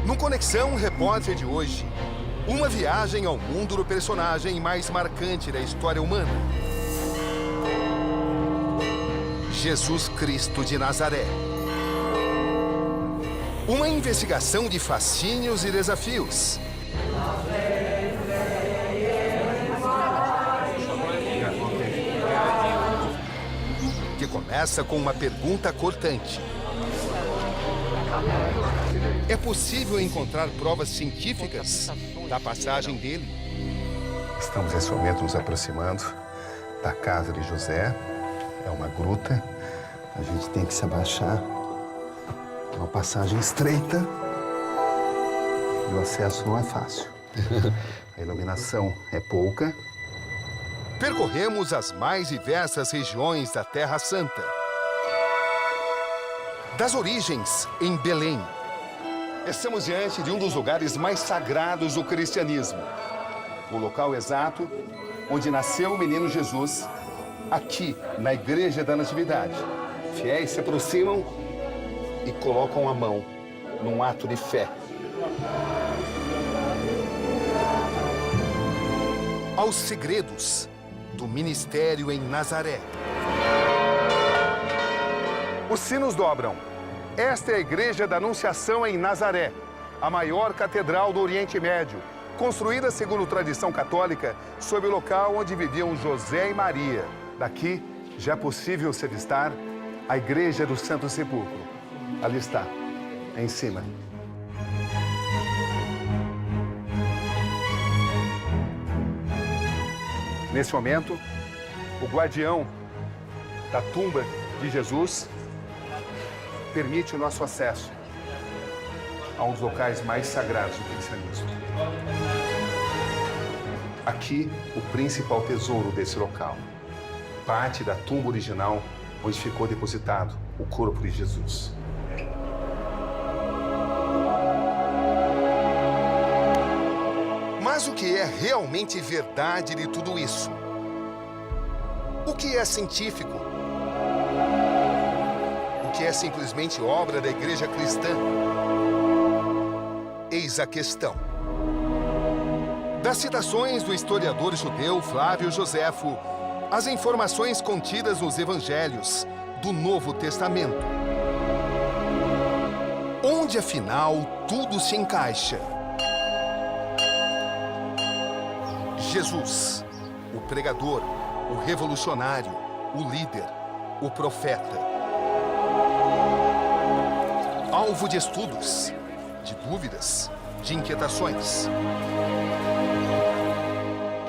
No Conexão Repórter de hoje, uma viagem ao mundo do personagem mais marcante da história humana. Jesus Cristo de Nazaré. Uma investigação de fascínios e desafios. Que começa com uma pergunta cortante. É possível encontrar provas científicas da passagem dele? Estamos nesse momento nos aproximando da casa de José. É uma gruta. A gente tem que se abaixar. É uma passagem estreita. E o acesso não é fácil. A iluminação é pouca. Percorremos as mais diversas regiões da Terra Santa. Das origens em Belém. Estamos diante de um dos lugares mais sagrados do cristianismo. O local exato onde nasceu o menino Jesus, aqui na Igreja da Natividade. Fiéis se aproximam e colocam a mão num ato de fé. Aos segredos do ministério em Nazaré. Os sinos dobram. Esta é a Igreja da Anunciação em Nazaré, a maior catedral do Oriente Médio, construída segundo tradição católica sob o local onde viviam José e Maria. Daqui já é possível se avistar a Igreja do Santo Sepulcro. Ali está, em cima. Nesse momento, o guardião da tumba de Jesus permite o nosso acesso a um dos locais mais sagrados do cristianismo. Aqui, o principal tesouro desse local. Parte da tumba original onde ficou depositado o corpo de Jesus. Mas o que é realmente verdade de tudo isso? O que é científico? O que é simplesmente obra da igreja cristã? Eis a questão. Das citações do historiador judeu Flávio Joséfo, as informações contidas nos evangelhos do Novo Testamento. Onde, afinal, tudo se encaixa? Jesus, o pregador, o revolucionário, o líder, o profeta. Alvo de estudos, de dúvidas, de inquietações.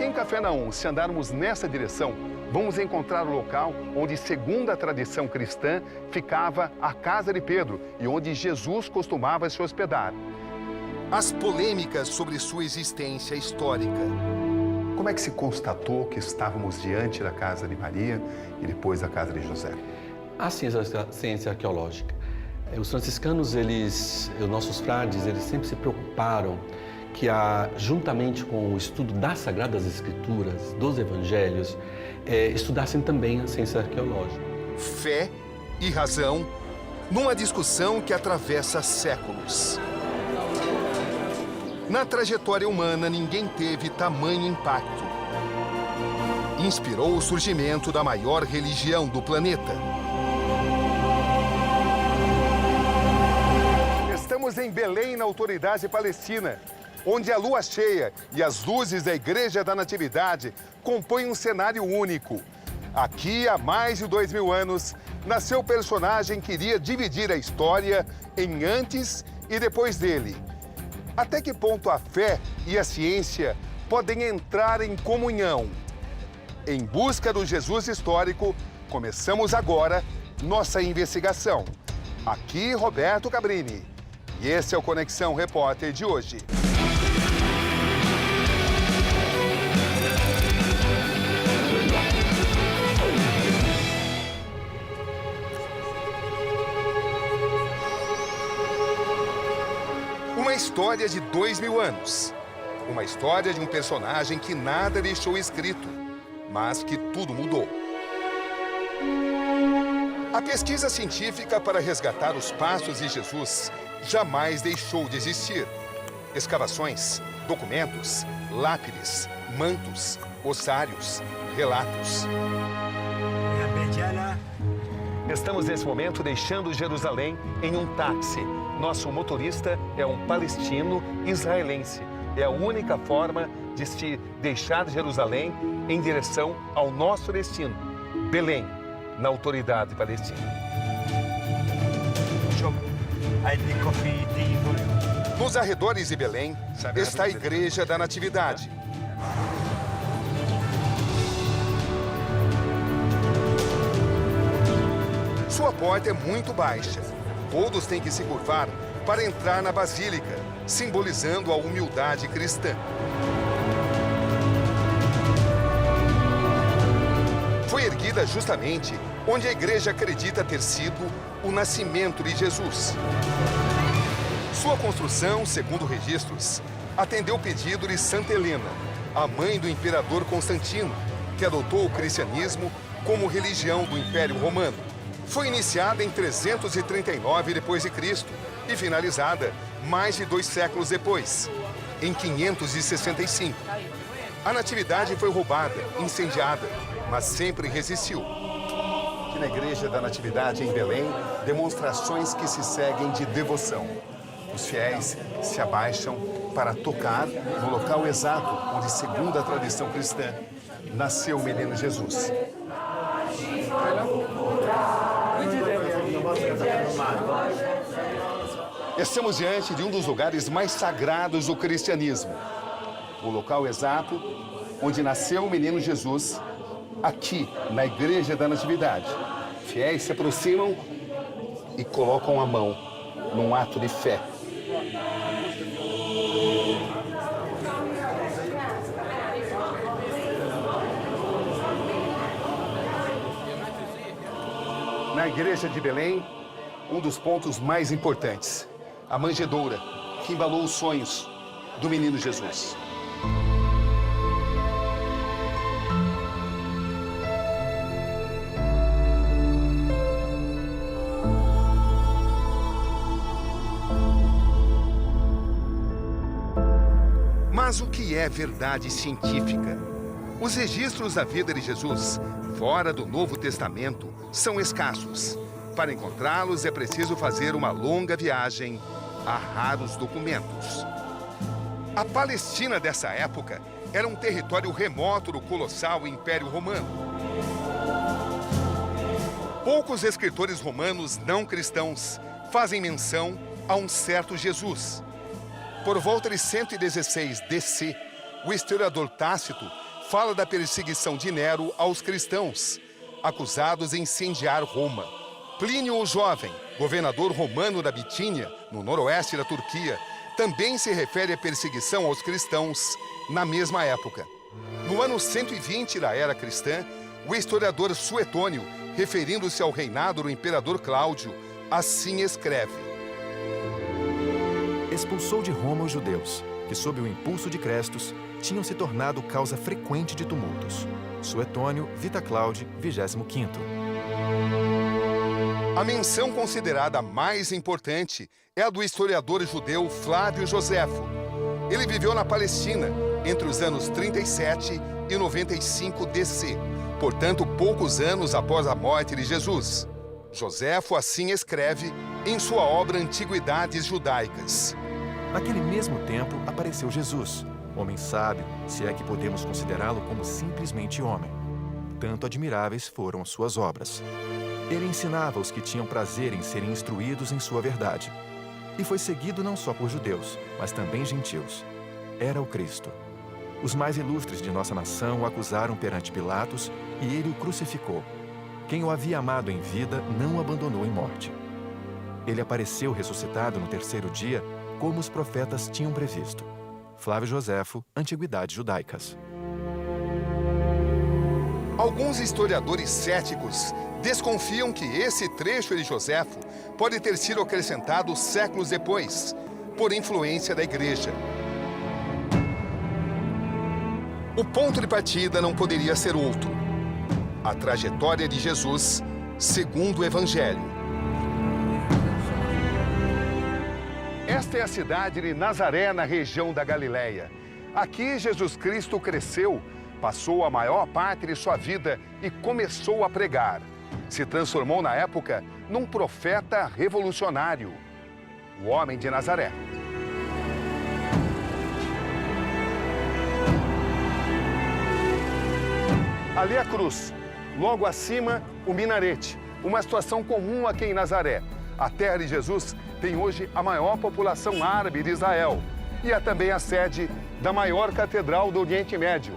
Em Cafarnaum, se andarmos nessa direção, vamos encontrar o local onde, segundo a tradição cristã, ficava a casa de Pedro e onde Jesus costumava se hospedar. As polêmicas sobre sua existência histórica. Como é que se constatou que estávamos diante da casa de Maria e depois da casa de José? A ciência arqueológica. Os franciscanos, os nossos frades, eles sempre se preocuparam que, juntamente com o estudo das Sagradas Escrituras, dos Evangelhos, estudassem também a ciência arqueológica. Fé e razão numa discussão que atravessa séculos. Na trajetória humana, ninguém teve tamanho impacto. Inspirou o surgimento da maior religião do planeta. Estamos em Belém, na Autoridade Palestina, onde a lua cheia e as luzes da Igreja da Natividade compõem um cenário único. Aqui, há mais de 2000 anos, nasceu o personagem que iria dividir a história em antes e depois dele. Até que ponto a fé e a ciência podem entrar em comunhão? Em busca do Jesus histórico, começamos agora nossa investigação. Aqui, Roberto Cabrini. E esse é o Conexão Repórter de hoje. Uma história de 2000 anos. Uma história de um personagem que nada deixou escrito, mas que tudo mudou. A pesquisa científica para resgatar os passos de Jesus jamais deixou de existir. Escavações, documentos, lápides, mantos, ossários, relatos. Estamos nesse momento deixando Jerusalém em um táxi. Nosso motorista é um palestino israelense. É a única forma de se deixar Jerusalém em direção ao nosso destino, Belém, na autoridade palestina. Nos arredores de Belém está a Igreja da Natividade. Sua porta é muito baixa. Todos têm que se curvar para entrar na basílica, simbolizando a humildade cristã. Foi erguida justamente onde a igreja acredita ter sido o nascimento de Jesus. Sua construção, segundo registros, atendeu o pedido de Santa Helena, a mãe do imperador Constantino, que adotou o cristianismo como religião do Império Romano. Foi iniciada em 339 d.C. e finalizada mais de 2 séculos depois, em 565. A Natividade foi roubada, incendiada, mas sempre resistiu. Aqui na Igreja da Natividade, em Belém, demonstrações que se seguem de devoção. Os fiéis se abaixam para tocar no local exato onde, segundo a tradição cristã, nasceu o menino Jesus. Estamos diante de um dos lugares mais sagrados do cristianismo. O local exato onde nasceu o menino Jesus, aqui na Igreja da Natividade. Fiéis se aproximam e colocam a mão num ato de fé. Na Igreja de Belém, um dos pontos mais importantes, a manjedoura, que embalou os sonhos do menino Jesus. Mas o que é verdade científica? Os registros da vida de Jesus, fora do Novo Testamento, são escassos. Para encontrá-los é preciso fazer uma longa viagem a raros documentos. A Palestina dessa época era um território remoto do colossal Império Romano. Poucos escritores romanos não cristãos fazem menção a um certo Jesus. Por volta de 116 DC, o historiador Tácito fala da perseguição de Nero aos cristãos, acusados de incendiar Roma. Plínio o Jovem, governador romano da Bitínia, no noroeste da Turquia, também se refere à perseguição aos cristãos na mesma época. No ano 120 da era cristã, o historiador Suetônio, referindo-se ao reinado do imperador Cláudio, assim escreve: expulsou de Roma os judeus, que sob o impulso de Crestus, tinham se tornado causa frequente de tumultos. Suetônio, Vita Claudi, 25º. A menção considerada mais importante é a do historiador judeu Flávio Joséfo. Ele viveu na Palestina entre os anos 37 e 95 DC, portanto, poucos anos após a morte de Jesus. Joséfo assim escreve em sua obra Antiguidades Judaicas. Naquele mesmo tempo apareceu Jesus, homem sábio, se é que podemos considerá-lo como simplesmente homem. Tanto admiráveis foram suas obras. Ele ensinava os que tinham prazer em serem instruídos em sua verdade. E foi seguido não só por judeus, mas também gentios. Era o Cristo. Os mais ilustres de nossa nação o acusaram perante Pilatos e ele o crucificou. Quem o havia amado em vida não o abandonou em morte. Ele apareceu ressuscitado no 3º dia, como os profetas tinham previsto. Flávio Joséfo, Antiguidades Judaicas. Alguns historiadores céticos desconfiam que esse trecho de Joséfo pode ter sido acrescentado séculos depois, por influência da Igreja. O ponto de partida não poderia ser outro: a trajetória de Jesus segundo o Evangelho. Esta é a cidade de Nazaré, na região da Galileia. Aqui Jesus Cristo cresceu, passou a maior parte de sua vida e começou a pregar. Se transformou na época num profeta revolucionário, o homem de Nazaré. Ali a cruz, logo acima o minarete, uma situação comum aqui em Nazaré. A terra de Jesus tem hoje a maior população árabe de Israel e é também a sede da maior catedral do Oriente Médio,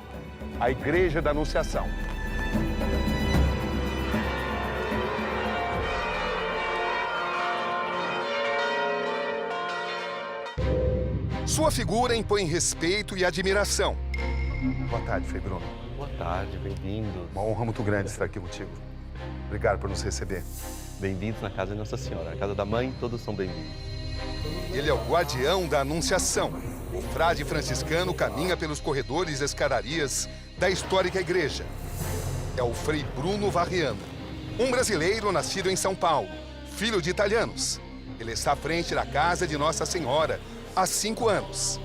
a Igreja da Anunciação. Sua figura impõe respeito e admiração. Boa tarde, Frei Bruno. Boa tarde, bem-vindos. Uma honra muito grande estar aqui contigo. Obrigado por nos receber. Bem-vindos na casa de Nossa Senhora. Na casa da mãe, todos são bem-vindos. Ele é o guardião da Anunciação. O frade franciscano caminha pelos corredores e escadarias da histórica igreja. É o Frei Bruno Varriano, um brasileiro nascido em São Paulo, filho de italianos. Ele está à frente da casa de Nossa Senhora há 5 anos.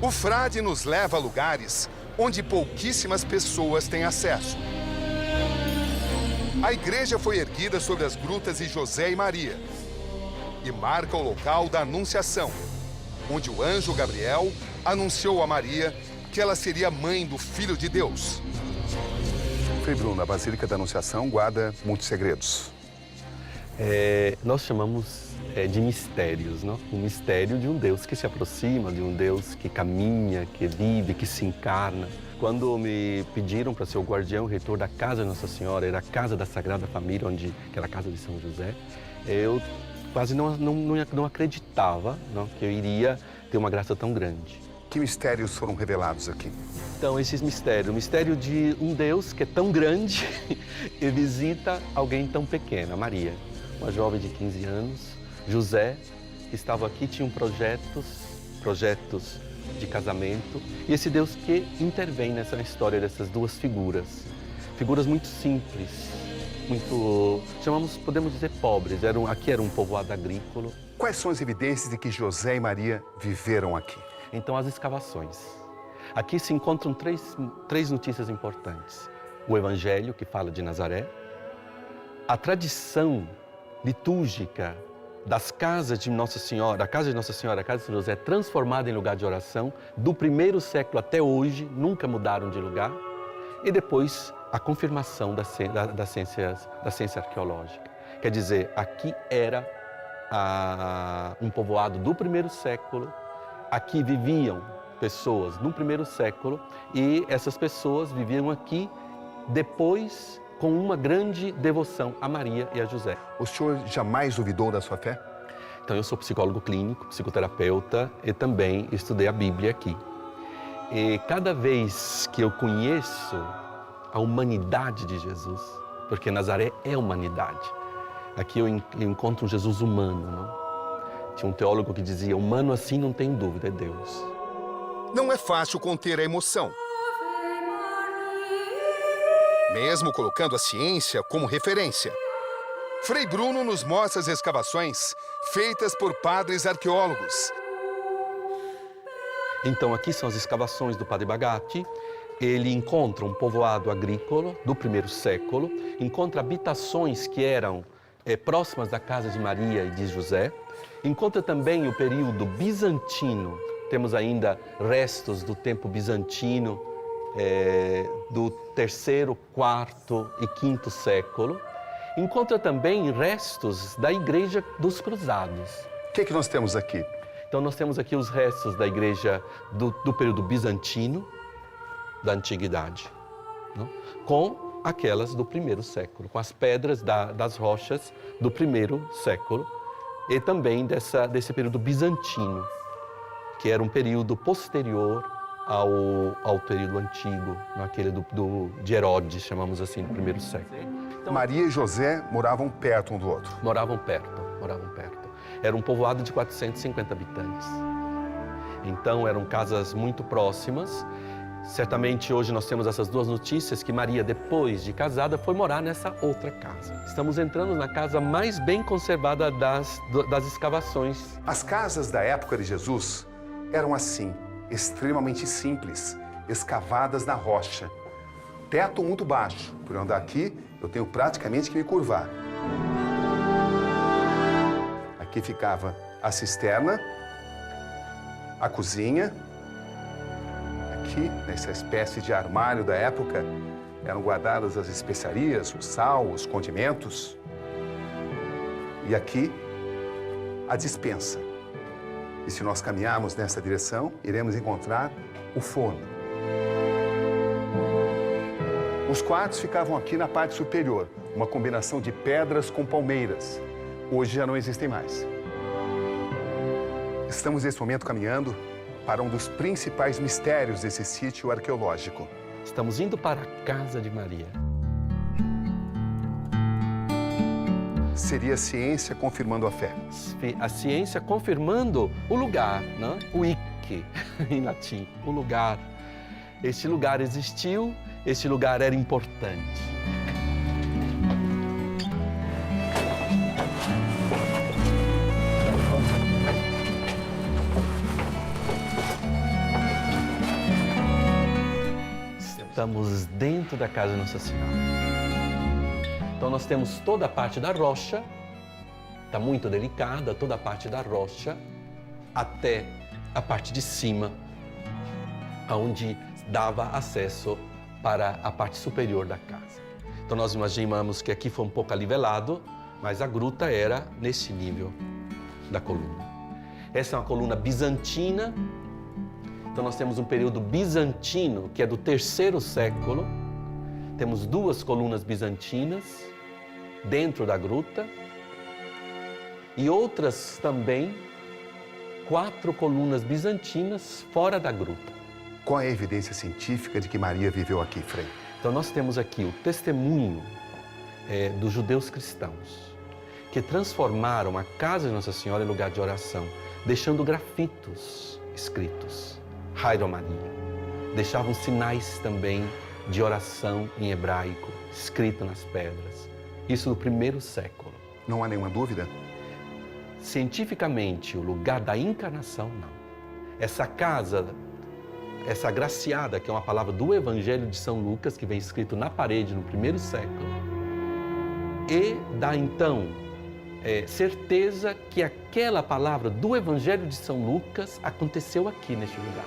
O frade nos leva a lugares onde pouquíssimas pessoas têm acesso. A igreja foi erguida sobre as grutas de José e Maria e marca o local da Anunciação, onde o anjo Gabriel anunciou a Maria que ela seria mãe do Filho de Deus. Frei Bruno, a Basílica da Anunciação guarda muitos segredos. Nós chamamos de mistérios, não? O mistério de um Deus que se aproxima, de um Deus que caminha, que vive, que se encarna. Quando me pediram para ser o guardião, o reitor da Casa de Nossa Senhora, era a Casa da Sagrada Família, que era a Casa de São José, eu quase não acreditava, não, que eu iria ter uma graça tão grande. Que mistérios foram revelados aqui? Então, esses mistérios, o mistério de um Deus que é tão grande e visita alguém tão pequena, Maria, uma jovem de 15 anos, José, que estava aqui, tinham projetos de casamento, e esse Deus que intervém nessa história dessas duas figuras muito simples, podemos dizer pobres, aqui era um povoado agrícola. Quais são as evidências de que José e Maria viveram aqui? Então, as escavações. Aqui se encontram três notícias importantes. O Evangelho, que fala de Nazaré, a tradição litúrgica das casas de Nossa Senhora, a casa de Nossa Senhora, a casa de São José, transformada em lugar de oração, do primeiro século até hoje, nunca mudaram de lugar. E depois, a confirmação da ciência arqueológica. Quer dizer, aqui era um povoado do primeiro século, aqui viviam pessoas no primeiro século e essas pessoas viviam aqui depois com uma grande devoção a Maria e a José. O senhor jamais duvidou da sua fé? Então, eu sou psicólogo clínico, psicoterapeuta e também estudei a Bíblia aqui. E cada vez que eu conheço a humanidade de Jesus, porque Nazaré é humanidade, aqui eu encontro um Jesus humano, não? Tinha um teólogo que dizia, humano assim não tem dúvida, é Deus. Não é fácil conter a emoção. Mesmo colocando a ciência como referência. Frei Bruno nos mostra as escavações feitas por padres arqueólogos. Então, aqui são as escavações do Padre Bagatti. Ele encontra um povoado agrícola do primeiro século, encontra habitações que eram próximas da casa de Maria e de José, encontra também o período bizantino. Temos ainda restos do tempo bizantino, do terceiro, quarto e quinto século. Encontra também restos da Igreja dos Cruzados. O que nós temos aqui? Então, nós temos aqui os restos da igreja do período bizantino, da Antiguidade, não? Com aquelas do primeiro século, com as pedras das rochas do primeiro século e também desse período bizantino, que era um período posterior ao período antigo, aquele de Herodes, chamamos assim, do primeiro século. Então, Maria e José moravam perto um do outro. Moravam perto. Era um povoado de 450 habitantes. Então, eram casas muito próximas Certamente hoje nós temos essas duas notícias que Maria, depois de casada, foi morar nessa outra casa. Estamos entrando na casa mais bem conservada das escavações. As casas da época de Jesus eram assim, extremamente simples, escavadas na rocha. Teto muito baixo. Por andar aqui, eu tenho praticamente que me curvar. Aqui ficava a cisterna, a cozinha. Aqui, nessa espécie de armário da época, eram guardadas as especiarias, o sal, os condimentos. E aqui, a despensa. E se nós caminharmos nessa direção, iremos encontrar o forno. Os quartos ficavam aqui na parte superior, uma combinação de pedras com palmeiras. Hoje já não existem mais. Estamos nesse momento caminhando para um dos principais mistérios desse sítio arqueológico. Estamos indo para a casa de Maria. Seria a ciência confirmando a fé. A ciência confirmando o lugar, né? O ic, em latim, o lugar. Este lugar existiu, este lugar era importante. Estamos dentro da casa de Nossa Senhora. Então nós temos toda a parte da rocha, está muito delicada, toda a parte da rocha, até a parte de cima, onde dava acesso para a parte superior da casa. Então nós imaginamos que aqui foi um pouco alivelado, mas a gruta era nesse nível da coluna. Essa é uma coluna bizantina. Então nós temos um período bizantino, que é do 3º século. Temos 2 colunas bizantinas dentro da gruta e outras também 4 colunas bizantinas fora da gruta. Qual é a evidência científica de que Maria viveu aqui, Frei? Então nós temos aqui o testemunho dos judeus cristãos, que transformaram a casa de Nossa Senhora em lugar de oração, deixando grafitos escritos. Hairo Maria. Deixavam sinais também de oração em hebraico, escrito nas pedras. Isso no 1º século. Não há nenhuma dúvida? Cientificamente, o lugar da encarnação, não. Essa casa, essa agraciada, que é uma palavra do Evangelho de São Lucas, que vem escrito na parede no 1º século, e dá então certeza que aquela palavra do Evangelho de São Lucas aconteceu aqui neste lugar.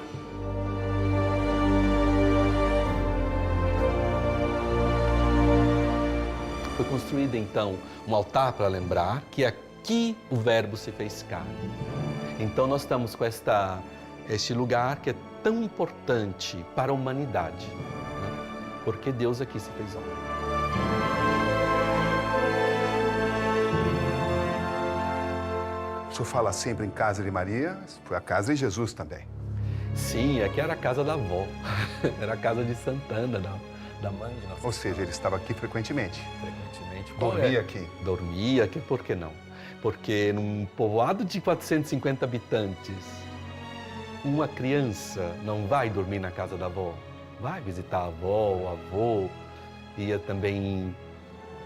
Foi construído então um altar para lembrar que aqui o Verbo se fez carne. Então nós estamos com este lugar que é tão importante para a humanidade, né? Porque Deus aqui se fez homem. O senhor fala sempre em casa de Maria, foi a casa de Jesus também. Sim, aqui era a casa da avó, era a casa de Santana, da mãe de Nossa Ou seja, ele estava aqui frequentemente. Frequentemente. Dormia aqui. Dormia aqui, por que não? Porque num povoado de 450 habitantes, uma criança não vai dormir na casa da avó. Vai visitar a avó, o avô, ia também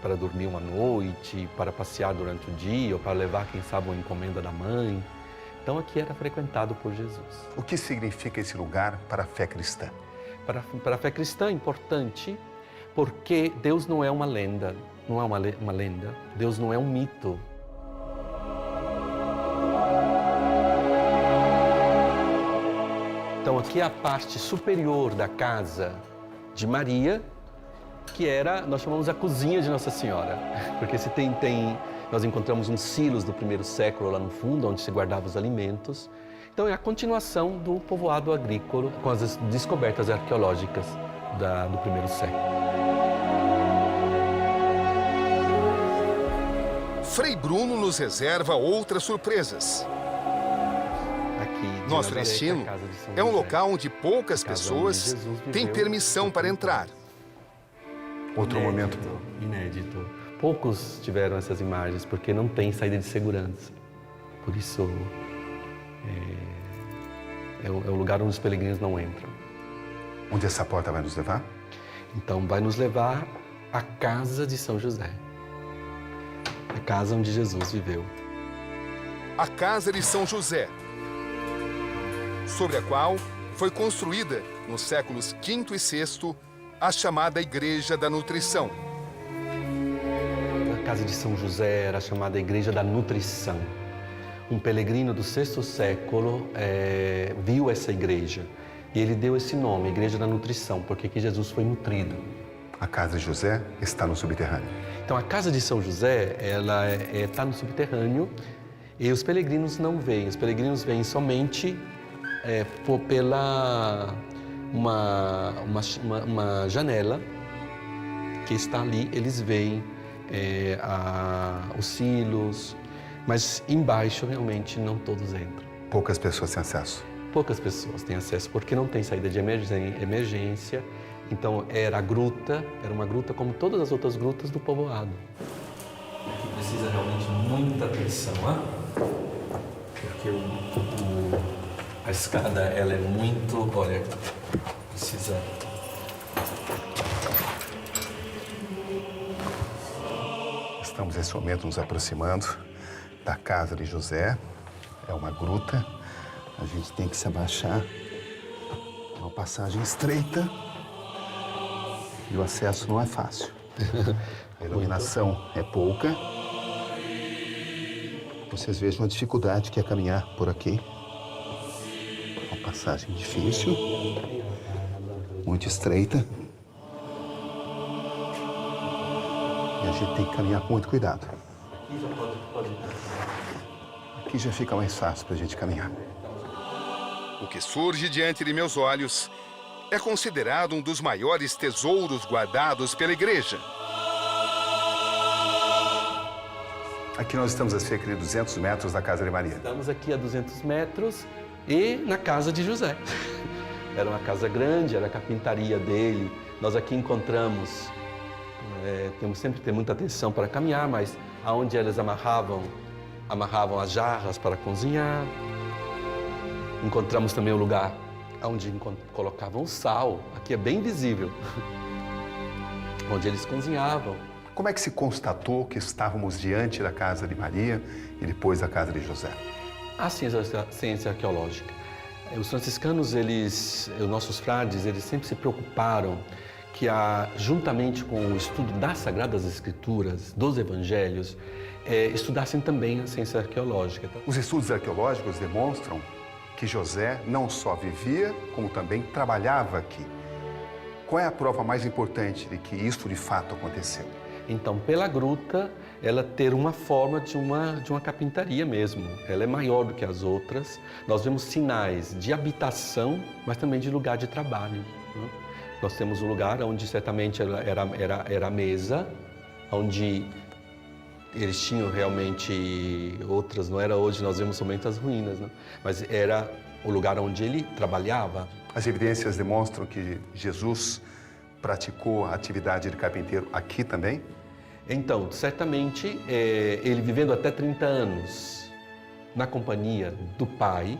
para dormir uma noite, para passear durante o dia, ou para levar, quem sabe, uma encomenda da mãe. Então aqui era frequentado por Jesus. O que significa esse lugar para a fé cristã? Para a fé cristã é importante porque Deus não é uma lenda, não é uma lenda. Deus não é um mito. Então aqui é a parte superior da casa de Maria, que era, nós chamamos a cozinha de Nossa Senhora, porque se nós encontramos uns silos do 1º século lá no fundo, onde se guardavam os alimentos. Então é a continuação do povoado agrícola com as descobertas arqueológicas do 1º século. Frei Bruno nos reserva outras surpresas. Aqui, de Nosso Nazaré, destino a casa de São é um José, local onde poucas a casa pessoas onde Jesus têm viveu. permissão para entrar. Outro momento. Inédito. Poucos tiveram essas imagens porque não tem saída de segurança. Por isso é o lugar onde os peregrinos não entram. Onde essa porta vai nos levar? Então, vai nos levar à casa de São José, a casa onde Jesus viveu. A casa de São José, sobre a qual foi construída, nos séculos V e VI, a chamada Igreja da Nutrição. A casa de São José era chamada Igreja da Nutrição. Um peregrino do VI século viu essa igreja e ele deu esse nome, Igreja da Nutrição, porque aqui Jesus foi nutrido. A casa de José está no subterrâneo. Então, a casa de São José, ela está no subterrâneo e os peregrinos não veem. Os peregrinos veem somente pela uma janela que está ali. Eles veem os silos, mas embaixo realmente não todos entram. Poucas pessoas têm acesso. Poucas pessoas têm acesso porque não tem saída de emergência. Então era uma gruta como todas as outras grutas do povoado. Aqui precisa realmente muita atenção, porque a escada ela é muito, olha, precisa. Estamos nesse momento nos aproximando da casa de José. É uma gruta. A gente tem que se abaixar. É uma passagem estreita. E o acesso não é fácil. A iluminação é pouca. Vocês vejam a dificuldade que é caminhar por aqui. Uma passagem difícil, muito estreita. E a gente tem que caminhar com muito cuidado. Aqui já pode. Aqui já fica mais fácil para a gente caminhar. O que surge diante de meus olhos é considerado um dos maiores tesouros guardados pela igreja. Aqui nós estamos a cerca de 200 metros da casa de Maria. Estamos aqui a 200 metros e na casa de José. Era uma casa grande, era a carpintaria dele. Nós aqui encontramos, temos sempre que ter muita atenção para caminhar, mas aonde eles amarravam as jarras para cozinhar. Encontramos também o lugar onde colocavam sal. Aqui é bem visível. Onde eles cozinhavam. Como é que se constatou que estávamos diante da casa de Maria e depois da casa de José? A ciência arqueológica. Os franciscanos, os nossos frades, eles sempre se preocuparam que, juntamente com o estudo das Sagradas Escrituras, dos Evangelhos, estudassem também a ciência arqueológica. Os estudos arqueológicos demonstram que José não só vivia, como também trabalhava aqui. Qual é a prova mais importante de que isso de fato aconteceu? Então, pela gruta, ela ter uma forma de uma carpintaria mesmo. Ela é maior do que as outras. Nós vemos sinais de habitação, mas também de lugar de trabalho, né? Nós temos um lugar onde certamente era a mesa, onde eles tinham realmente outras, não era hoje, nós vemos somente as ruínas, né? Mas era o lugar onde ele trabalhava. As evidências demonstram que Jesus praticou a atividade de carpinteiro aqui também? Então, certamente, ele vivendo até 30 anos na companhia do pai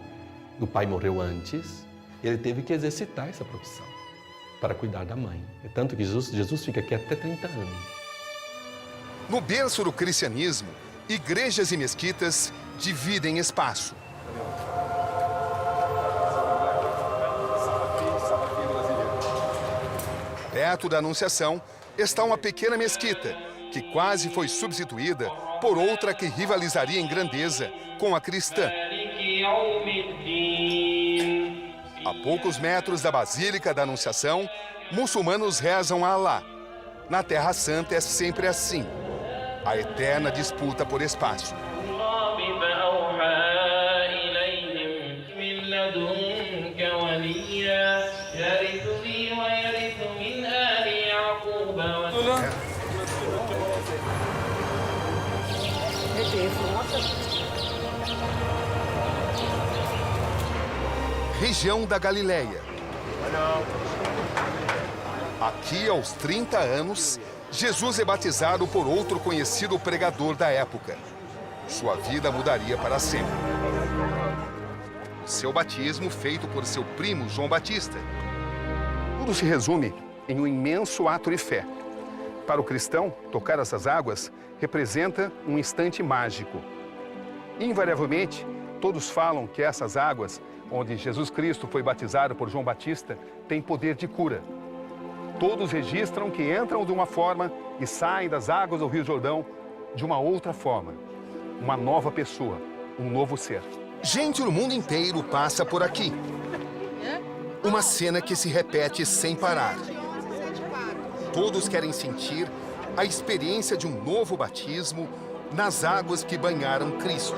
morreu antes, ele teve que exercitar essa profissão para cuidar da mãe. É tanto que Jesus fica aqui até 30 anos. No berço do cristianismo, igrejas e mesquitas dividem espaço. Perto da Anunciação está uma pequena mesquita, que quase foi substituída por outra que rivalizaria em grandeza com a cristã. A poucos metros da Basílica da Anunciação, muçulmanos rezam a Alá. Na Terra Santa é sempre assim. A eterna disputa por espaço. Região da Galileia. Aqui, aos 30 anos, Jesus é batizado por outro conhecido pregador da época. Sua vida mudaria para sempre. Seu batismo feito por seu primo João Batista. Tudo se resume em um imenso ato de fé. Para o cristão, tocar essas águas representa um instante mágico. Invariavelmente, todos falam que essas águas, onde Jesus Cristo foi batizado por João Batista, têm poder de cura. Todos registram que entram de uma forma e saem das águas do Rio Jordão de uma outra forma. Uma nova pessoa, um novo ser. Gente do mundo inteiro passa por aqui. Uma cena que se repete sem parar. Todos querem sentir a experiência de um novo batismo nas águas que banharam Cristo.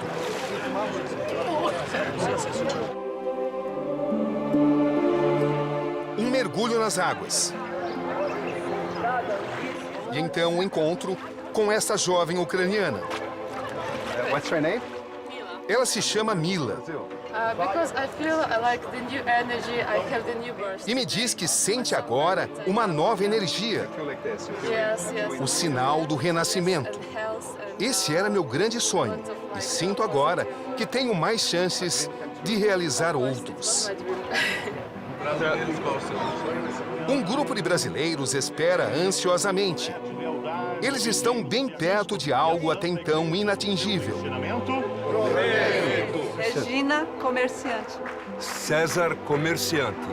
Um mergulho nas águas. E então um encontro com essa jovem ucraniana. What's your name? Ela se chama Mila Because I feel like the new energy, I have the new burst. e me diz que sente agora uma nova energia, Yes, yes. o sinal do renascimento. And health and Esse era meu grande sonho e sinto agora que tenho mais chances de realizar outros. my dream. Um grupo de brasileiros espera ansiosamente. Eles estão bem perto de algo até então inatingível. Regina, comerciante. César, comerciante.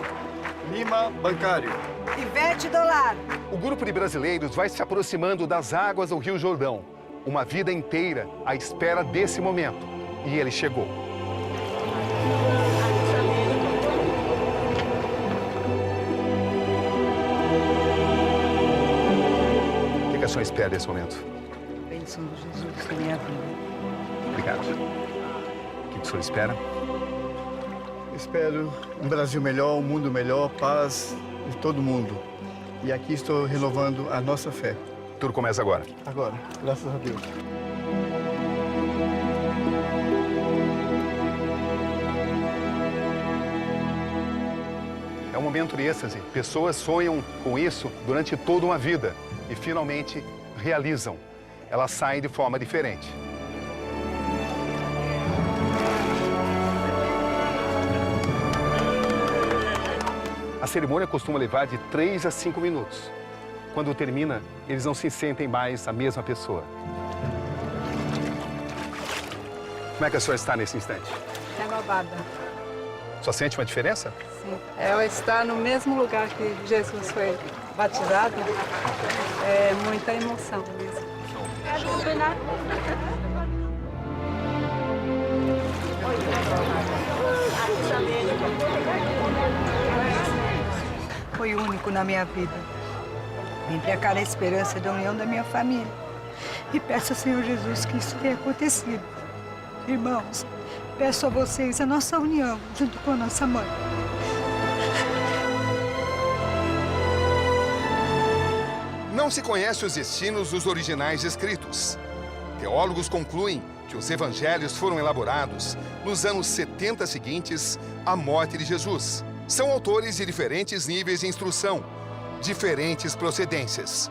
Lima, bancário. Ivete Dolar. O grupo de brasileiros vai se aproximando das águas do Rio Jordão. Uma vida inteira à espera desse momento. E ele chegou. O que a senhora espera desse momento? Bênção de Jesus na minha vida. Obrigado. O que a senhora espera? Espero um Brasil melhor, um mundo melhor, paz de todo mundo. E aqui estou renovando a nossa fé. Tudo começa agora. Agora, graças a Deus. É um momento de êxtase. Pessoas sonham com isso durante toda uma vida e finalmente realizam. Elas saem de forma diferente. A cerimônia costuma levar de 3 a 5 minutos. Quando termina, eles não se sentem mais a mesma pessoa. Como é que a senhora está nesse instante? Renovada. Só sente uma diferença? Sim. Ela está no mesmo lugar que Jesus foi batizado. É muita emoção mesmo. Foi único na minha vida. Vim pra cá na esperança da união da minha família. E peço ao Senhor Jesus que isso tenha acontecido. Irmãos, peço a vocês a nossa união junto com a nossa mãe. Não se conhece os destinos dos originais escritos. Teólogos concluem que os evangelhos foram elaborados nos anos 70 seguintes à morte de Jesus. São autores de diferentes níveis de instrução, diferentes procedências.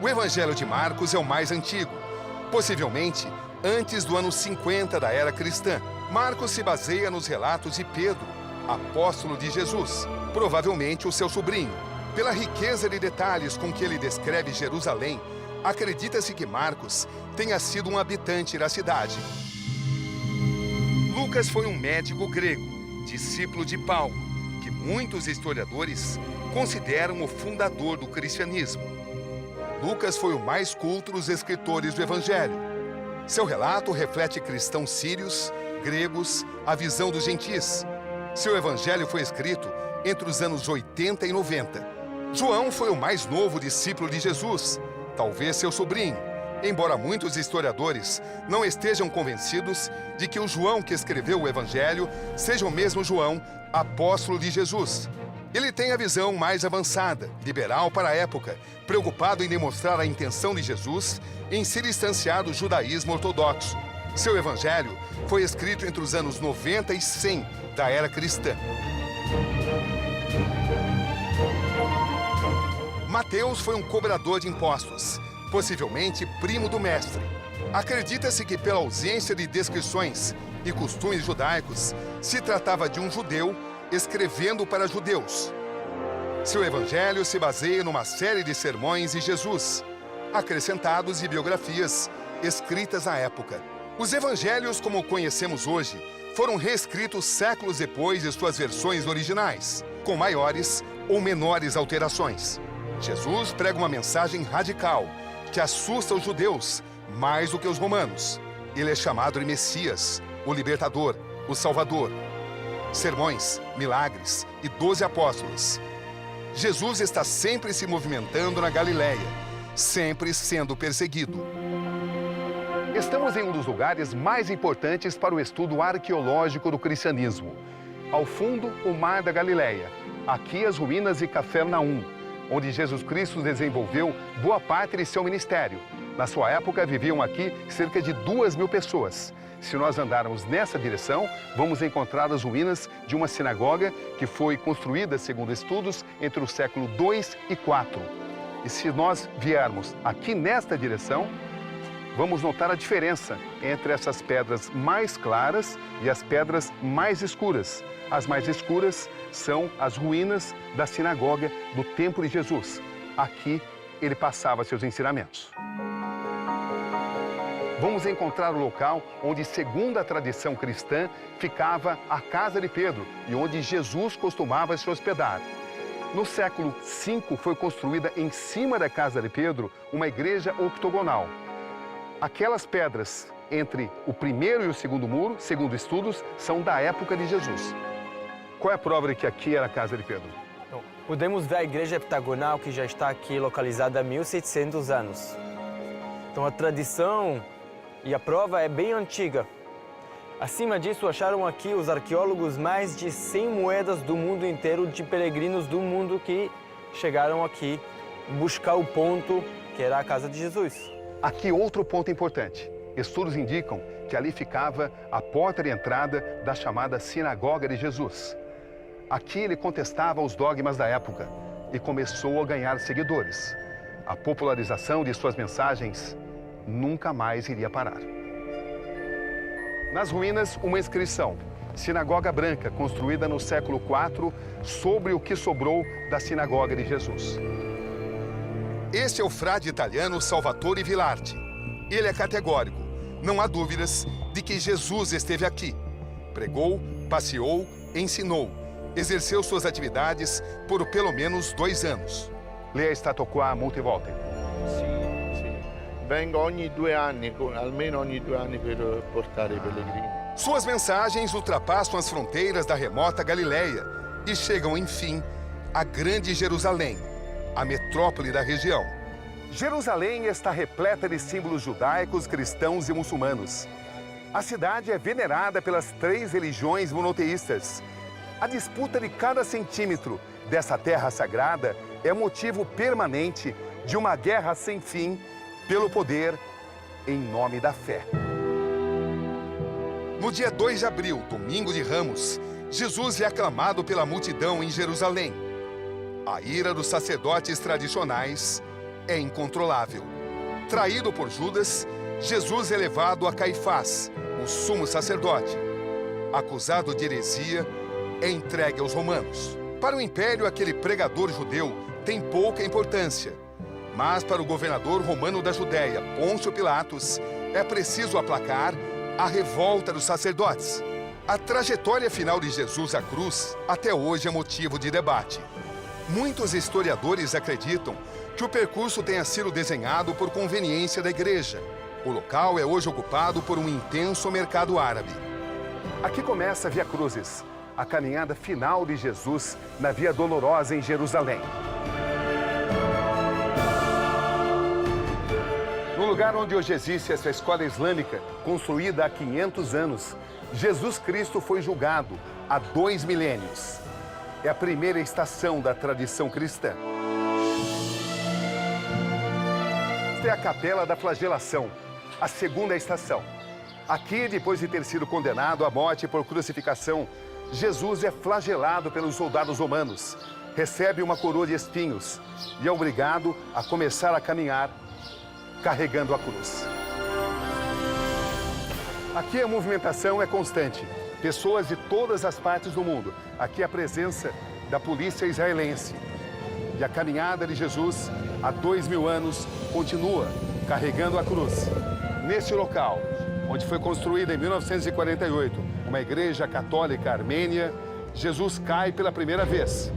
O Evangelho de Marcos é o mais antigo, possivelmente antes do ano 50 da era cristã. Marcos se baseia nos relatos de Pedro, apóstolo de Jesus, provavelmente o seu sobrinho. Pela riqueza de detalhes com que ele descreve Jerusalém, acredita-se que Marcos tenha sido um habitante da cidade. Lucas foi um médico grego, discípulo de Paulo, que muitos historiadores consideram o fundador do cristianismo. Lucas foi o mais culto dos escritores do Evangelho. Seu relato reflete cristãos sírios, gregos, a visão dos gentis. Seu Evangelho foi escrito entre os anos 80 e 90. João foi o mais novo discípulo de Jesus, talvez seu sobrinho, embora muitos historiadores não estejam convencidos de que o João que escreveu o Evangelho seja o mesmo João, apóstolo de Jesus. Ele tem a visão mais avançada, liberal para a época, preocupado em demonstrar a intenção de Jesus em se distanciar do judaísmo ortodoxo. Seu Evangelho foi escrito entre os anos 90 e 100 da era cristã. Mateus foi um cobrador de impostos, possivelmente primo do mestre. Acredita-se que, pela ausência de descrições e costumes judaicos, se tratava de um judeu escrevendo para judeus. Seu evangelho se baseia numa série de sermões de Jesus, acrescentados de biografias escritas à época. Os evangelhos, como conhecemos hoje, foram reescritos séculos depois de suas versões originais, com maiores ou menores alterações. Jesus prega uma mensagem radical que assusta os judeus mais do que os romanos. Ele é chamado de Messias, o Libertador, o Salvador. Sermões, milagres e 12 apóstolos. Jesus está sempre se movimentando na Galileia, sempre sendo perseguido. Estamos em um dos lugares mais importantes para o estudo arqueológico do cristianismo. Ao fundo, o Mar da Galileia. Aqui, as ruínas de Cafarnaum, onde Jesus Cristo desenvolveu boa parte de seu ministério. Na sua época, viviam aqui cerca de 2.000 pessoas. Se nós andarmos nessa direção, vamos encontrar as ruínas de uma sinagoga que foi construída, segundo estudos, entre o século II e IV. E se nós viermos aqui nesta direção, vamos notar a diferença entre essas pedras mais claras e as pedras mais escuras. As mais escuras são as ruínas da sinagoga do Templo de Jesus. Aqui ele passava seus ensinamentos. Vamos encontrar o local onde, segundo a tradição cristã, ficava a casa de Pedro e onde Jesus costumava se hospedar. No século V foi construída em cima da casa de Pedro uma igreja octogonal. Aquelas pedras entre o primeiro e o segundo muro, segundo estudos, são da época de Jesus. Qual é a prova de que aqui era a casa de Pedro? Então, podemos ver a igreja heptagonal que já está aqui localizada há 1.700 anos. Então a tradição e a prova é bem antiga. Acima disso, acharam aqui os arqueólogos mais de 100 moedas do mundo inteiro de peregrinos do mundo que chegaram aqui buscar o ponto que era a casa de Jesus. Aqui outro ponto importante. Estudos indicam que ali ficava a porta de entrada da chamada Sinagoga de Jesus. Aqui ele contestava os dogmas da época e começou a ganhar seguidores. A popularização de suas mensagens nunca mais iria parar. Nas ruínas, uma inscrição. Sinagoga Branca, construída no século IV, sobre o que sobrou da Sinagoga de Jesus. Esse é o frade italiano Salvatore Vilardi. Ele é categórico. Não há dúvidas de que Jesus esteve aqui. Pregou, passeou, ensinou. Exerceu suas atividades por pelo menos 2 anos. Leia a estátua qua molte volte. Vengo ogni 2 anni, almeno ogni 2 anni per portare i pellegrini. Suas mensagens ultrapassam as fronteiras da remota Galileia e chegam, enfim, à grande Jerusalém, a metrópole da região. Jerusalém está repleta de símbolos judaicos, cristãos e muçulmanos. A cidade é venerada pelas 3 religiões monoteístas. A disputa de cada centímetro dessa terra sagrada é motivo permanente de uma guerra sem fim pelo poder em nome da fé. No dia 2 de abril, domingo de Ramos, Jesus é aclamado pela multidão em Jerusalém. A ira dos sacerdotes tradicionais é incontrolável. Traído por Judas, Jesus é levado a Caifás, o sumo sacerdote. Acusado de heresia, é entregue aos romanos. Para o império, aquele pregador judeu tem pouca importância. Mas para o governador romano da Judéia, Pôncio Pilatos, é preciso aplacar a revolta dos sacerdotes. A trajetória final de Jesus à cruz até hoje é motivo de debate. Muitos historiadores acreditam que o percurso tenha sido desenhado por conveniência da igreja. O local é hoje ocupado por um intenso mercado árabe. Aqui começa a Via Crucis, a caminhada final de Jesus na Via Dolorosa em Jerusalém. No lugar onde hoje existe essa escola islâmica, construída há 500 anos, Jesus Cristo foi julgado há 2 milênios. É a primeira estação da tradição cristã. Esta é a Capela da Flagelação, a segunda estação. Aqui, depois de ter sido condenado à morte por crucificação, Jesus é flagelado pelos soldados romanos, recebe uma coroa de espinhos e é obrigado a começar a caminhar carregando a cruz. Aqui a movimentação é constante. Pessoas de todas as partes do mundo. Aqui a presença da polícia israelense. E a caminhada de Jesus, há 2000 anos, continua carregando a cruz. Neste local, onde foi construída em 1948 uma igreja católica armênia, Jesus cai pela primeira vez.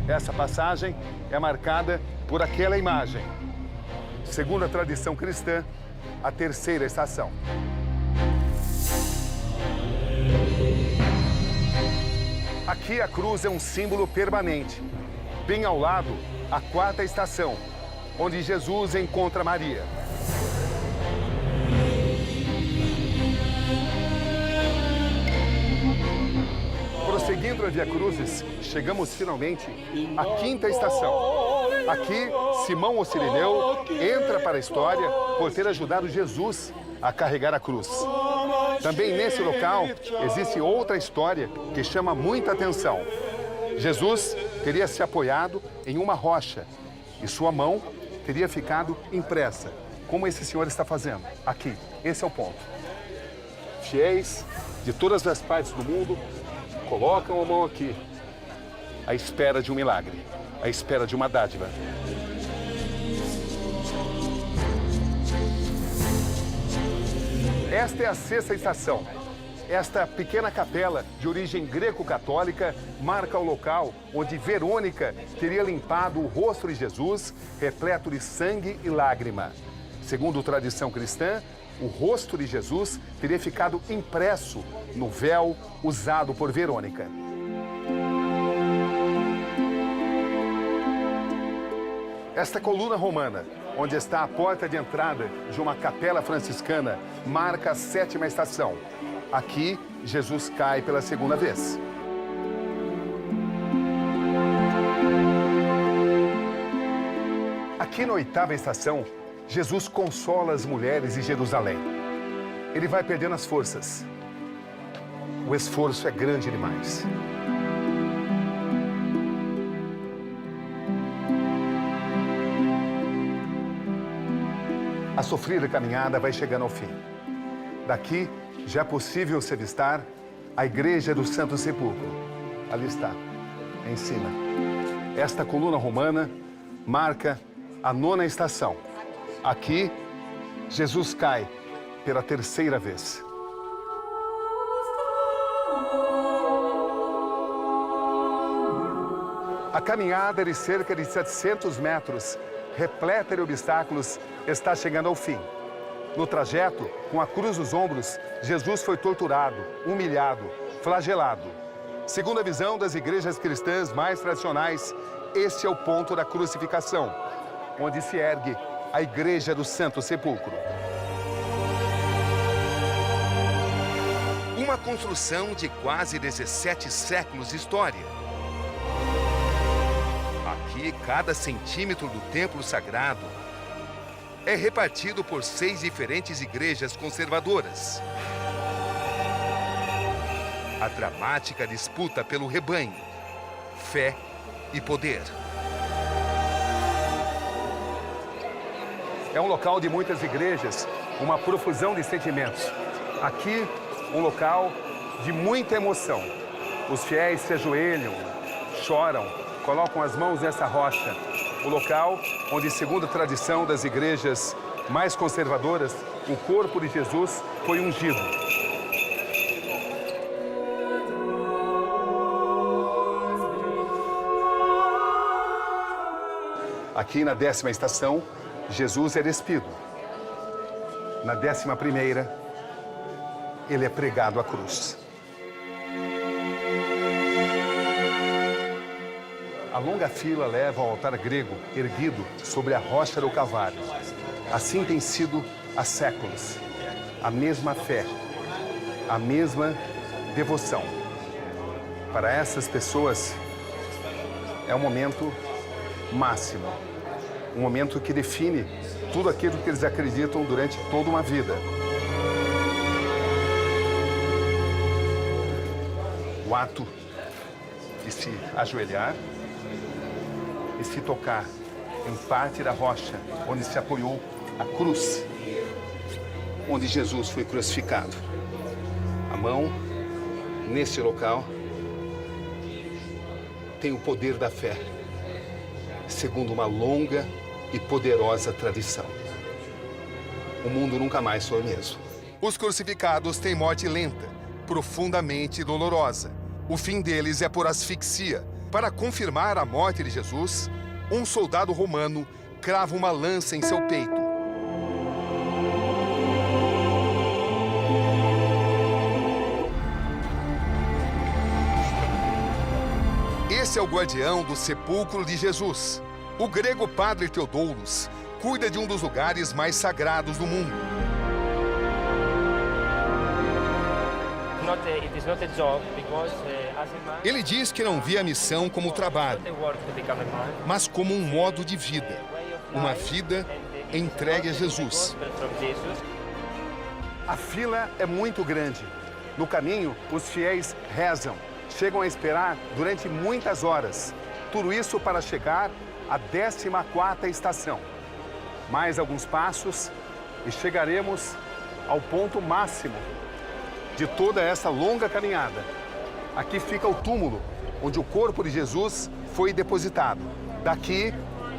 Essa passagem é marcada por aquela imagem. Segundo a tradição cristã, a terceira estação. Aqui a cruz é um símbolo permanente. Bem ao lado, a quarta estação, onde Jesus encontra Maria. Prosseguindo a Via Cruzes, chegamos finalmente à quinta estação. Aqui, Simão o Cirineu entra para a história por ter ajudado Jesus a carregar a cruz. Também nesse local existe outra história que chama muita atenção. Jesus teria se apoiado em uma rocha e sua mão teria ficado impressa, como esse senhor está fazendo aqui. Esse é o ponto. Fiéis de todas as partes do mundo colocam a mão aqui, à espera de um milagre, à espera de uma dádiva. Esta é a sexta estação. Esta pequena capela, de origem greco-católica, marca o local onde Verônica teria limpado o rosto de Jesus, repleto de sangue e lágrima. Segundo a tradição cristã, o rosto de Jesus teria ficado impresso no véu usado por Verônica. Esta coluna romana, onde está a porta de entrada de uma capela franciscana, marca a sétima estação. Aqui, Jesus cai pela segunda vez. Aqui na oitava estação, Jesus consola as mulheres de Jerusalém. Ele vai perdendo as forças. O esforço é grande demais. A sofrida caminhada vai chegando ao fim. Daqui, já é possível se avistar a Igreja do Santo Sepulcro. Ali está, em cima. Esta coluna romana marca a nona estação. Aqui, Jesus cai pela terceira vez. A caminhada de cerca de 700 metros, repleta de obstáculos, está chegando ao fim. No trajeto, com a cruz nos ombros, Jesus foi torturado, humilhado, flagelado. Segundo a visão das igrejas cristãs mais tradicionais, este é o ponto da crucificação, onde se ergue a Igreja do Santo Sepulcro. Uma construção de quase 17 séculos de história. Aqui, cada centímetro do templo sagrado é repartido por 6 diferentes igrejas conservadoras. A dramática disputa pelo rebanho, fé e poder. É um local de muitas igrejas, uma profusão de sentimentos. Aqui, um local de muita emoção. Os fiéis se ajoelham, choram, colocam as mãos nessa rocha. O local onde, segundo a tradição das igrejas mais conservadoras, o corpo de Jesus foi ungido. Aqui na 10ª estação, Jesus é despido. Na 11ª, ele é pregado à cruz. A longa fila leva ao altar grego, erguido sobre a rocha do Calvário. Assim tem sido há séculos. A mesma fé, a mesma devoção. Para essas pessoas, é um momento máximo. Um momento que define tudo aquilo que eles acreditam durante toda uma vida. O ato de se ajoelhar e se tocar em parte da rocha onde se apoiou a cruz, onde Jesus foi crucificado. A mão, nesse local, tem o poder da fé. segundo uma longa e poderosa tradição. O mundo nunca mais foi o mesmo. Os crucificados têm morte lenta, profundamente dolorosa. O fim deles é por asfixia. Para confirmar a morte de Jesus, um soldado romano crava uma lança em seu peito. Esse é o guardião do sepulcro de Jesus. O grego Padre Teodouros cuida de um dos lugares mais sagrados do mundo. Ele diz que não vê a missão como trabalho, mas como um modo de vida. Uma vida entregue a Jesus. A fila é muito grande. No caminho, os fiéis rezam. Chegam a esperar durante muitas horas. Tudo isso para chegar à 14ª estação. Mais alguns passos e chegaremos ao ponto máximo de toda essa longa caminhada. Aqui fica o túmulo, onde o corpo de Jesus foi depositado. Daqui,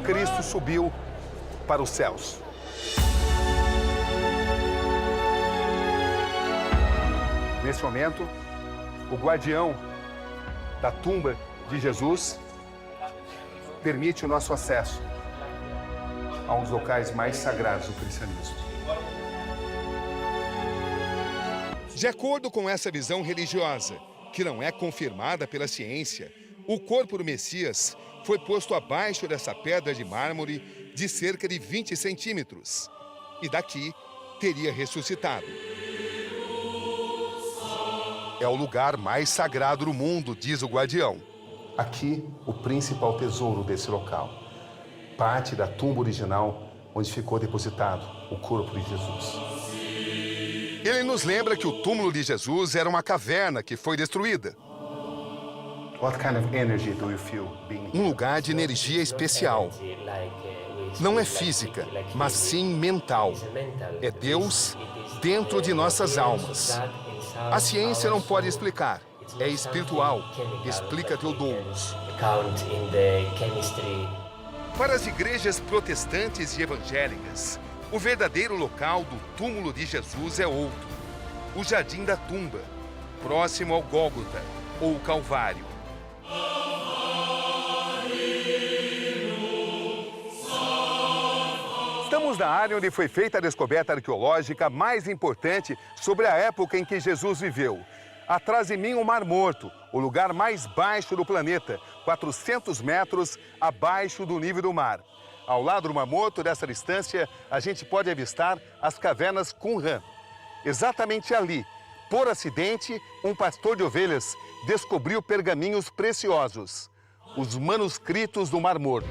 Cristo subiu para os céus. Nesse momento, o guardião da tumba de Jesus permite o nosso acesso a um dos locais mais sagrados do cristianismo. De acordo com essa visão religiosa, que não é confirmada pela ciência, o corpo do Messias foi posto abaixo dessa pedra de mármore de cerca de 20 centímetros e daqui teria ressuscitado. É o lugar mais sagrado do mundo, diz o guardião. Aqui, o principal tesouro desse local. Parte da tumba original onde ficou depositado o corpo de Jesus. Ele nos lembra que o túmulo de Jesus era uma caverna que foi destruída. What kind of energy do you feel being Um lugar de energia especial. Não é física, mas sim mental. É Deus dentro de nossas almas. A ciência não pode explicar. É espiritual, explica Teodouros. Para as igrejas protestantes e evangélicas, o verdadeiro local do túmulo de Jesus é outro. O Jardim da Tumba, próximo ao Gólgota, ou Calvário. Estamos na área onde foi feita a descoberta arqueológica mais importante sobre a época em que Jesus viveu. Atrás de mim, o Mar Morto, o lugar mais baixo do planeta, 400 metros abaixo do nível do mar. Ao lado do Mar Morto, dessa distância, a gente pode avistar as cavernas Qumran. Exatamente ali, por acidente, um pastor de ovelhas descobriu pergaminhos preciosos, os manuscritos do Mar Morto.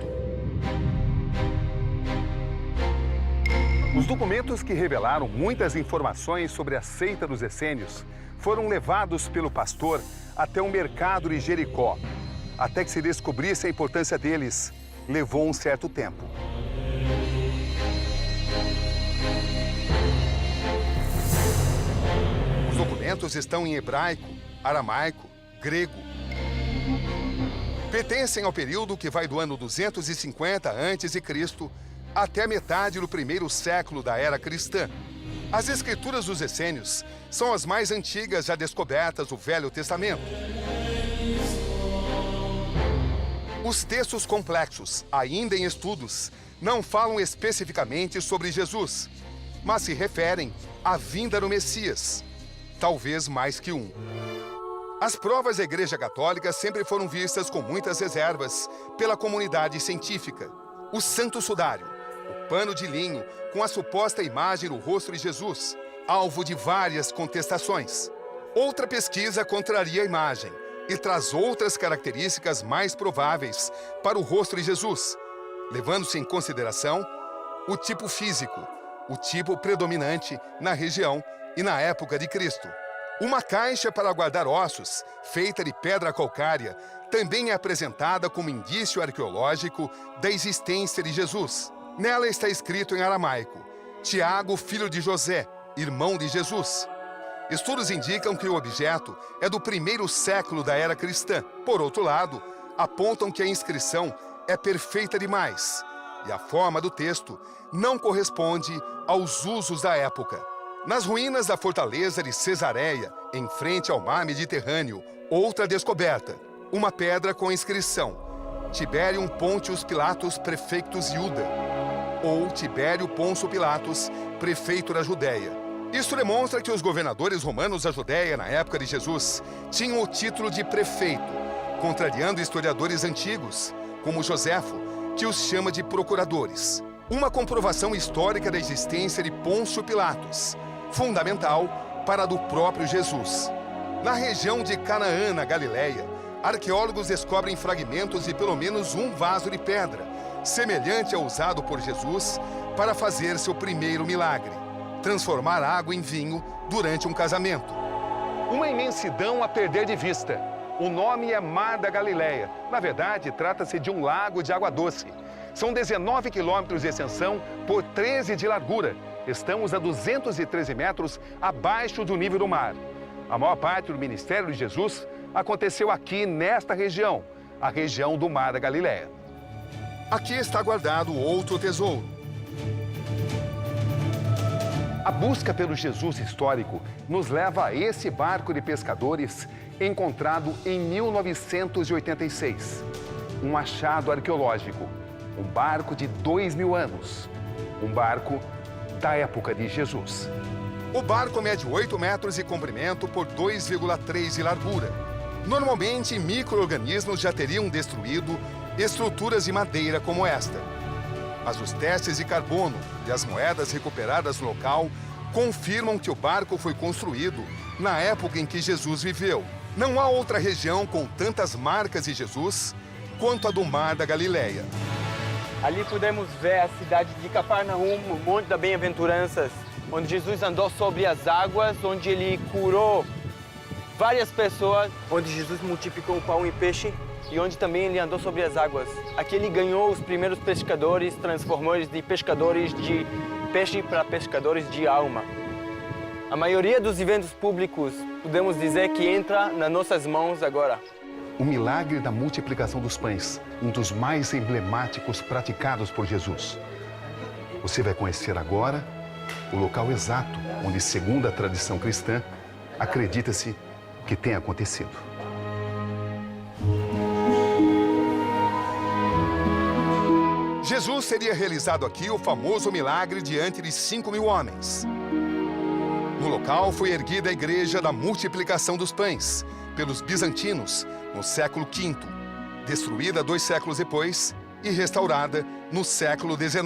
Os documentos que revelaram muitas informações sobre a seita dos essênios foram levados pelo pastor até o mercado de Jericó. Até que se descobrisse a importância deles, levou um certo tempo. Os documentos estão em hebraico, aramaico, grego. Pertencem ao período que vai do ano 250 a.C. até metade do primeiro século da era cristã. As escrituras dos essênios são as mais antigas já descobertas do Velho Testamento. Os textos complexos, ainda em estudos, não falam especificamente sobre Jesus, mas se referem à vinda do Messias, talvez mais que um. As provas da Igreja Católica sempre foram vistas com muitas reservas pela comunidade científica. O Santo Sudário, o pano de linho com a suposta imagem do rosto de Jesus, alvo de várias contestações. Outra pesquisa contraria a imagem e traz outras características mais prováveis para o rosto de Jesus, levando-se em consideração o tipo físico, o tipo predominante na região e na época de Cristo. Uma caixa para guardar ossos, feita de pedra calcária, também é apresentada como indício arqueológico da existência de Jesus. Nela está escrito em aramaico: Tiago, filho de José, irmão de Jesus. Estudos indicam que o objeto é do primeiro século da era cristã. Por outro lado, apontam que a inscrição é perfeita demais e a forma do texto não corresponde aos usos da época. Nas ruínas da fortaleza de Cesareia, em frente ao mar Mediterrâneo, outra descoberta, uma pedra com a inscrição Tiberium Pontius Pilatus Prefectus Iuda, ou Tibério Pôncio Pilatos, prefeito da Judéia. Isso demonstra que os governadores romanos da Judéia, na época de Jesus, tinham o título de prefeito, contrariando historiadores antigos, como Joséfo, que os chama de procuradores. Uma comprovação histórica da existência de Pôncio Pilatos, fundamental para a do próprio Jesus. Na região de Canaã, na Galileia, arqueólogos descobrem fragmentos de pelo menos um vaso de pedra, semelhante ao usado por Jesus para fazer seu primeiro milagre, transformar água em vinho durante um casamento. Uma imensidão a perder de vista. O nome é Mar da Galileia. Na verdade, trata-se de um lago de água doce. São 19 quilômetros de extensão por 13 de largura. Estamos a 213 metros abaixo do nível do mar. A maior parte do ministério de Jesus aconteceu aqui nesta região, a região do Mar da Galileia. Aqui está guardado outro tesouro. A busca pelo Jesus histórico nos leva a esse barco de pescadores encontrado em 1986. Um achado arqueológico, um barco de 2.000 anos, um barco da época de Jesus. O barco mede 8 metros de comprimento por 2,3 de largura. Normalmente, micro-organismos já teriam destruído estruturas de madeira como esta. Mas os testes de carbono e as moedas recuperadas no local confirmam que o barco foi construído na época em que Jesus viveu. Não há outra região com tantas marcas de Jesus quanto a do Mar da Galileia. Ali podemos ver a cidade de Cafarnaum, o Monte das Bem-aventuranças, onde Jesus andou sobre as águas, onde ele curou várias pessoas, onde Jesus multiplicou o pão e peixe e onde também ele andou sobre as águas. Aqui ele ganhou os primeiros pescadores, transformou-os de pescadores de peixe para pescadores de alma. A maioria dos eventos públicos, podemos dizer que entra nas nossas mãos agora. O milagre da multiplicação dos pães, um dos mais emblemáticos praticados por Jesus. Você vai conhecer agora o local exato onde, segundo a tradição cristã, acredita-se que tenha acontecido. Jesus teria realizado aqui o famoso milagre diante de 5.000 homens. No local foi erguida a Igreja da Multiplicação dos Pães, pelos bizantinos, no século V, destruída 2 séculos depois e restaurada no século XIX.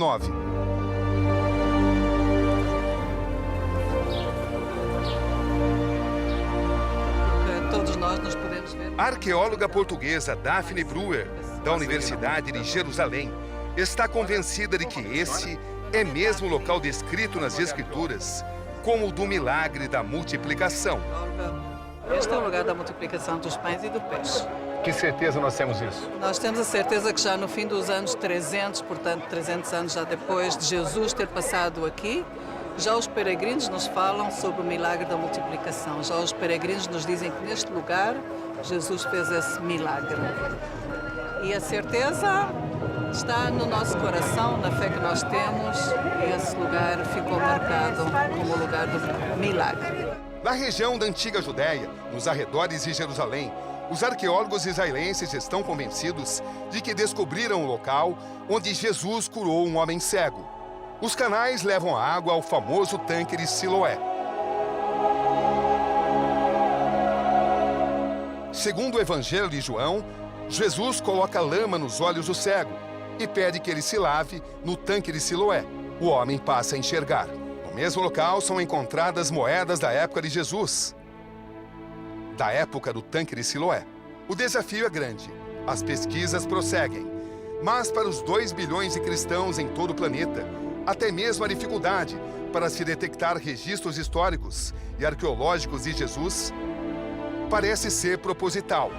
Todos nós nos podemos ver. A arqueóloga portuguesa Daphne Brewer, da Universidade de Jerusalém, está convencida de que este é mesmo o local descrito nas Escrituras como o do milagre da multiplicação. Este é o lugar da multiplicação dos pães e do peixe. Que certeza nós temos isso? Nós temos a certeza que já no fim dos anos 300, portanto 300 anos já depois de Jesus ter passado aqui, já os peregrinos nos falam sobre o milagre da multiplicação. Já os peregrinos nos dizem que neste lugar Jesus fez esse milagre. E a certeza está no nosso coração, na fé que nós temos, e esse lugar ficou marcado como o lugar do milagre. Na região da antiga Judéia, nos arredores de Jerusalém, os arqueólogos israelenses estão convencidos de que descobriram o local onde Jesus curou um homem cego. Os canais levam a água ao famoso tanque de Siloé. Segundo o Evangelho de João, Jesus coloca lama nos olhos do cego e pede que ele se lave no tanque de Siloé. O homem passa a enxergar. No mesmo local são encontradas moedas da época de Jesus, da época do tanque de Siloé. O desafio é grande. As pesquisas prosseguem. Mas para os 2 bilhões de cristãos em todo o planeta, até mesmo a dificuldade para se detectar registros históricos e arqueológicos de Jesus parece ser proposital.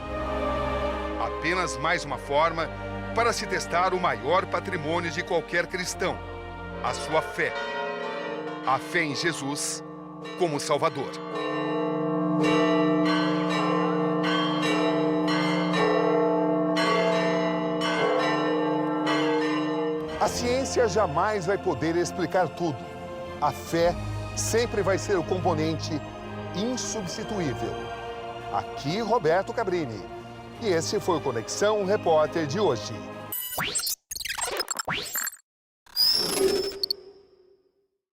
Apenas mais uma forma para se testar o maior patrimônio de qualquer cristão, a sua fé. A fé em Jesus como Salvador. A ciência jamais vai poder explicar tudo. A fé sempre vai ser o componente insubstituível. Aqui, Roberto Cabrini. E esse foi o Conexão Repórter de hoje.